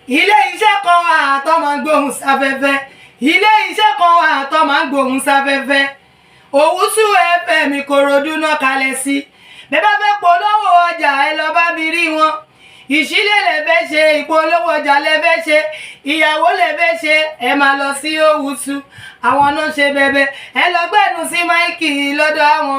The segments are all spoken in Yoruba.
ilé iṣẹ́ kan wà tó máa ń gbóhùn sáfẹ́fẹ́ ilé iṣẹ́ kan wà tó máa ń gbóhùn sáfẹ́fẹ́ Owutu FM Ìkòròdú náà kalẹ̀ sí bẹ́ẹ̀ bá fẹ́ polówó ọjà ẹ lọ bá mi rí wọn ìṣílẹ̀ lẹ fẹ́ ṣe ìpolówó ọjà lẹ fẹ́ ṣe ìyàwó lẹ fẹ́ ṣe ẹ máa lọ sí Owutu àwọn náà ṣe bẹ̀bẹ̀ ẹ lọ gbẹ́nu sí máìkì lọ́dọ̀ àwọn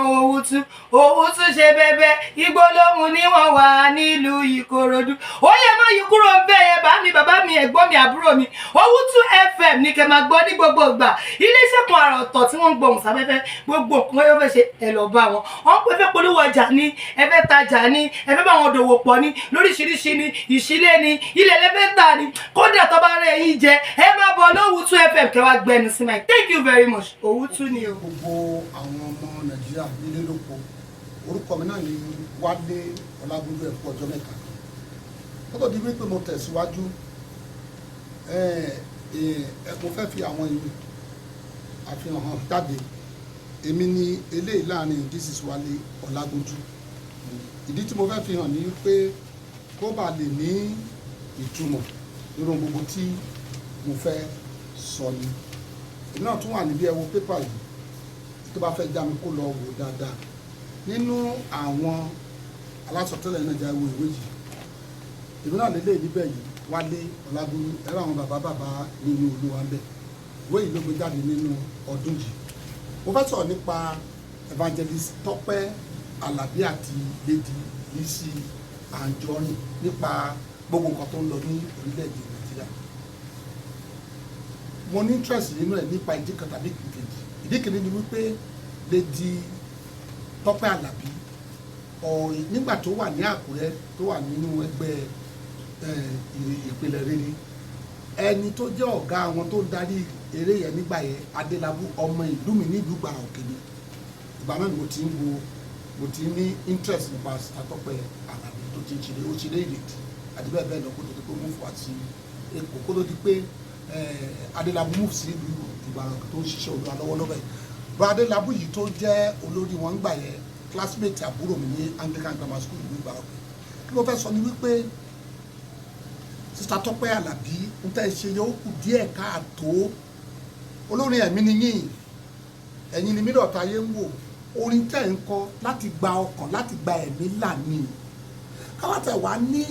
Owutu ṣe bẹ̀bẹ̀ ìgbólóhùn ni wọ́n wà nílùú Ìkòròdú ó yẹ má yí kúrò bẹ́ẹ̀ yẹn bá mi bàbá mi ẹ̀gbọ́n mi àbúrò mi Owutu FM ní kẹ́ máa gbọ́ ní gbogbo ìgbà iléeṣẹ́ kan àrà ọ̀tọ̀ tí wọ́n ń gbóhùn sáfẹ́fẹ́ gbogbo nǹkan yóò fẹ́ ṣe ẹ lọ bá wọn wọ́n pẹ́ fẹ́ polówó ọjà ní ẹ fẹ́ tajà ní ẹ fẹ́ bá wọn dòwò pọ̀ ní lóríṣiríṣi ní ìṣílẹ̀ ní ilẹ̀ lẹ́fẹ́ tà ní kódà tó bá rẹ̀ yín jẹ ẹ máa bọ̀ Owutu FM kẹ́ wá gbẹnu sí máa thank you very much Owutu ni o. gbogbo àwọn ọmọ Nàìjíríà nílé lóko orúkọ mi náà ni Wálé Ọlágúnjú ẹ̀kú ọjọ́ mẹ́ta kó tó di wípé mo tẹ̀síwájú mo fẹ́ fi àwọn ìwé àfihàn hàn jáde èmi ni eléyìí láàrin this is Wálé Ọlágúnjú ìdí tí mo fẹ́ fi hàn ní pé kó bá lè ní ìtumọ̀ nínú gbogbo tí mo fẹ́ sọ ni èmi náà tún wà níbi ẹ wo pépà yìí tó bá fẹ́ já mi kó lọ wò dáadáa nínú àwọn alásọtẹ́lẹ̀ náà já wo ìwé yìí èmi náà lélẹ̀ níbẹ̀ yìí Wálé Ọlágúnjú ẹ̀rọ àwọn bàbá nínú Olúwa ń bẹ̀ ìwé yìí ló gbé jáde nínú ọdún yìí mo fẹ́ sọ̀rọ̀ nípa evangelist Tope Alabi àti Lady Lizzy Anjorin nípa gbogbo nǹkan tó ń lọ ní orílẹ̀-èdè Nàìjíríà mo ní interest nínú ẹ̀ nípa ìdí kan tàbí kejì ìdí kejì ni wípé Lady Tope Alabi nígbà tó wà ní Àkúrẹ́ tó wà nínú ẹgbẹ́ ìpìlẹ̀ rere ẹni tó jẹ́ ọ̀gá àwọn tó ń darí eré yẹn nígbà yẹn Adélabú ọmọ ìlú mi nílùú Gbàrà Òkèlè ìgbà náà ni mo ti ní interest nípa Tope Alabi tó ti ń ṣeré ó ṣeré ìrètí àti bẹ́ẹ̀ bẹ́ẹ̀ lọ kó tó di pé mú fún àti Èkó kó tó di pé Adélabú mú sí ìlú Gbàrà tó ń ṣiṣẹ́ Olúwa lọ́wọ́lọ́wọ́ yìí bá Adélabú yìí tó jẹ́ olórí wọn gbà yẹn classmate àbúrò mi ní Anglican Grammar School ìlú Gbàrà Òkèlè kí ló fẹ́ sọ ni wípé Sister Tope Alabi ń tẹ́ ṣe yóò kù díẹ̀ káàtó olórin ẹ̀mí ni yín ẹ̀yin ni mílíọ̀tà ayé ń wò orin tẹ́ ń kọ láti gba ọkàn láti gba ẹ̀mí là ní káwá tẹ̀ wá ní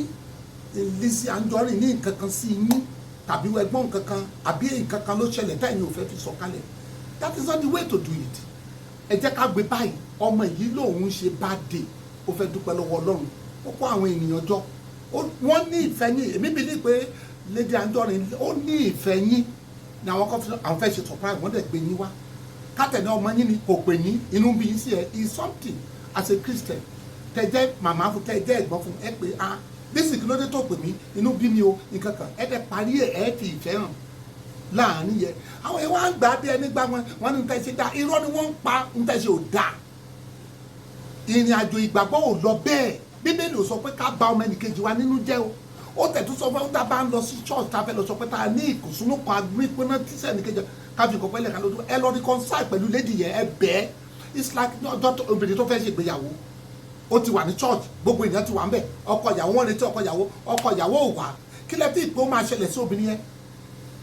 Lizzy Anjorin ní nǹkan kan sí yín tàbí ẹgbọ́n nǹkan kan àbí nǹkan kan ló ṣẹlẹ̀ tẹ́yìn ò fẹ́ fi sọ kalẹ̀ that is not the way to do it ẹ jẹ́ ká gbé báyìí ọmọ yìí lòun ṣe birthday ó fẹ́ dúpẹ́ lọ́wọ́ Ọlọ́run ó kó àwọn ènìyàn jọ wọ́n ní ìfẹ́ yín èmi bí ní pé Lady Anjorin ó ní ìfẹ́ yín ní àwọn kan àwọn fẹ́ ṣe surprise wọ́n dẹ̀ gbé yín wá kátẹ̀lé ọmọ yín ni kò pè yín inú bí yín sí ẹ is something as a Christian tẹ̀jẹ́ màmá fún tẹ̀jẹ́ ẹ̀gbọ́n fún ẹ pé Lizzy kí ló dé tó pè mí inú bí mi o nǹkan kan ẹ dẹ̀ parí ẹ fi ìfẹ́ hàn láàrin yẹn àwọn yẹn wọ́n á gbà bí ẹni gbà wọ́n ní nǹkan ṣe dá irọ́ ni wọ́n ń pa nǹkan ṣe ò dáa ìrìn àjò ìgbàgbọ́ ò lọ bẹ́ẹ̀ Bíbélì ò sọ pé ká bà ọmọ ẹnìkejì wa nínú jẹ́ o ó tẹ̀tú sọ fún tá a bá ń lọ sí church tá a fẹ́ lọ sọ pé tá a ní ìkùnsúnú kan agbórí pé náà tíṣẹ́ ẹnìkejì káfí nǹkan pẹ́lẹ̀ ká lójú ẹ lọ reconcile pẹ̀lú lady yẹn ẹ bẹ́ẹ̀ it's like ní ọjọ́ obìnrin tó fẹ́ ṣe ìgbéyàwó ó ti wà ní church gbogbo ènìyàn ti wà ń bẹ̀ ọkọ ìyàwó wọn retí ọkọ ìyàwó ò wá kí lẹ́tí ìpè ó máa ṣẹlẹ̀ sí obìnrin yẹn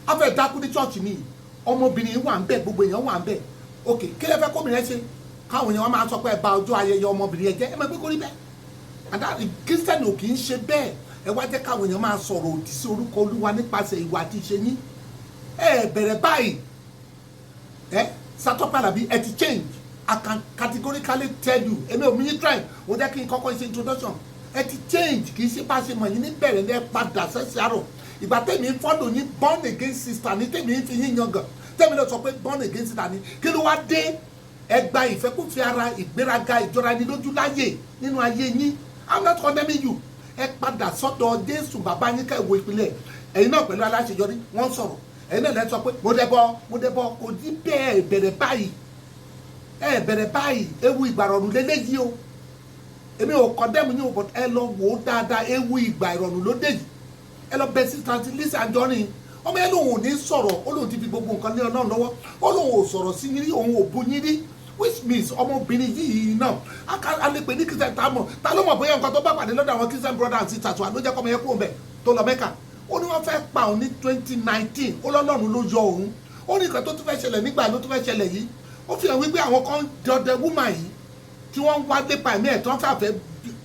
á fẹ́ dákú ní church ni ọmọbìnrin wà ń bẹ̀ gbogbo èèyàn wà ń bẹ̀ ok kí lẹ́fẹ́ kóbìnrin yẹn ṣe káwọn èèyàn máa sọ pé ẹ bà ọjọ́ ayẹyẹ ọmọbìnrin yẹn jẹ́ ẹ máa gbé kórí bẹ́ẹ̀ àdáni kírísítẹ́nì ò kì í ṣe bẹ́ẹ̀ ẹ wá jẹ́ káwọn èèyàn máa sọ̀rọ̀ òdì sí orúkọ Olúwa nípasẹ̀ ìwà àti ìṣe yín ẹ bẹ̀rẹ̀ báyìí Sister Tope Alabi ẹ ti change I can categorically tell you èmi ò mú yín try ó jẹ́ kí n kọ́kọ́ ṣe introduction ẹ ti change kì í ṣe bá ṣe mọ̀ yín ní bẹ̀rẹ̀ ní ẹ padà sẹ́sẹ̀ àrọ̀ ìgbà tẹ̀mí ń fọ́lò yín born again sister ní tẹ̀mí ń fi yín yangàn tẹ̀mí lọ sọ pé born again sister ní kí ló wá dé ẹ gba ìfẹ́kùfẹ́ ara ìgbéraga ìjọra ẹni lójú láyè nínú ayé yín I'm not condemning you ẹ padà sọ́dọ̀ Jésù bàbá yín ká ìwò ìpínlẹ̀ ẹ̀yin náà pẹ̀lú aláṣeyọrí wọ́n sọ̀rọ̀ ẹ̀yin náà lẹ́ sọ pé mo dẹ́bọ̀ kò ní bẹ́ẹ̀ bẹ̀rẹ̀ báyìí ewu ìgbà ìrọ̀rùn lélẹ́yìí o èmi ò condemn yín o but ẹ lọ wò ó dáadáa ewu ìgbà ìrọ̀rùn lóde yìí ẹ lọ bẹ Sister Lizzy Anjorin ọmọ yẹn lòun ò ní sọ̀rọ̀ ó lòun ti fi gbogbo nǹkan lé Ọlọ́run lọ́wọ́ ó lòun ò sọ̀rọ̀ sí yín rí òun ò bu yín rí which means ọmọbìnrin yìí náà a lè pè ní Christian tá ló mọ̀ bóyá nǹkan tó bá pàdé lọ́dọ̀ àwọn Christian brothers and sisters wa ló jẹ́ kọ́mọ yẹn kúrò mbẹ̀ tó lọ Mẹ́kà ó ní wọ́n fẹ́ pa òun ní 2019 ó lọ́lọ́run ló yọ òun ó ní nǹkan tó tún fẹ́ ṣẹlẹ̀ nígbà ló tún fẹ́ ṣẹlẹ̀ yìí ó fi hàn wípé àwọn kan dọdẹ wúmà yìí tí wọ́n ń wá lépa ẹ̀mí ẹ̀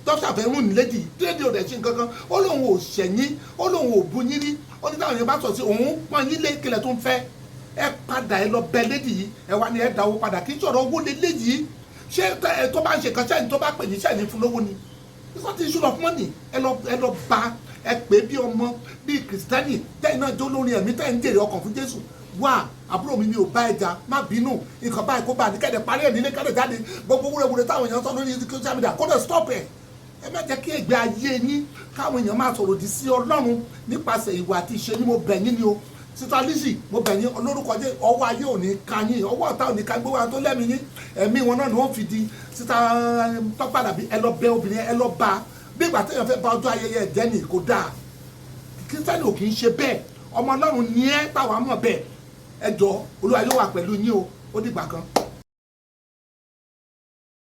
tó ṣàfẹ́ rún ní lédi déédéé ò dẹ̀ ṣe nǹkan kan ó lóun ò ṣẹ̀yìn ó lóun ò bu yín rí ó ní táwọn èèyàn bá sọ sí òun pọ́n yín lé kílẹ̀ tó ń fẹ́ ẹ padà ẹ lọ bẹ lédi yìí ẹ wá ní ẹ dáwó padà kí n sọ̀rọ̀ owó lé léyìí ṣé tó bá ń ṣe kan sẹ́yìn tó bá pè ní sẹ́yìn fún lówó ni nígbà tí ìṣúná fún mọ́nì ẹ lọ bá ẹ pè bí ọmọ bí kìrìsìtẹ́nì tẹ́yìn náà jó lórí ẹ̀mí tẹ́yìn jèrè ọkàn fún Jésù wá àbúrò mi ò bá ẹja má bínú nǹkan báyìí kó bá ní kẹ́dẹ̀ parí ẹ̀ nílé kẹ́dẹ̀ jáde gbogbo wúrewúre táwọn èèyàn sọ lórí social media kó dẹ̀ stop ẹ̀ ẹ má jẹ́ kí ẹgbẹ́ ayé yín káwọn èèyàn máa sọ̀rọ̀ òdì sí Ọlọ́run nípasẹ̀ ìwà àti ìṣe ni mo bẹ̀ yín ni o Sister Lizzy mo bẹ̀ yín olórúkọ jẹ́ ọwọ́ ayé ò ní ká yín ọwọ́ ọ̀tá ò ní ká gbé wa tó lẹ́mìí yín ẹ̀mí wọn náà ni wọ́n fi di Sister Tope Alabi ẹ lọ bẹ obìnrin ẹ lọ bá bí ìgbà téèyàn fẹ́ bá ọjọ́ ayẹyẹ ẹ̀jẹ̀ ni kò dáa kírísítẹ́nì ò kì í ṣe bẹ́ẹ̀ ọmọ Ọlọ́run ni ẹ́ táwa mọ̀ bẹ́ẹ̀ ẹ jọ̀ọ́ Olúwa yóò wà pẹ̀lú yín o ó dìgbà kan.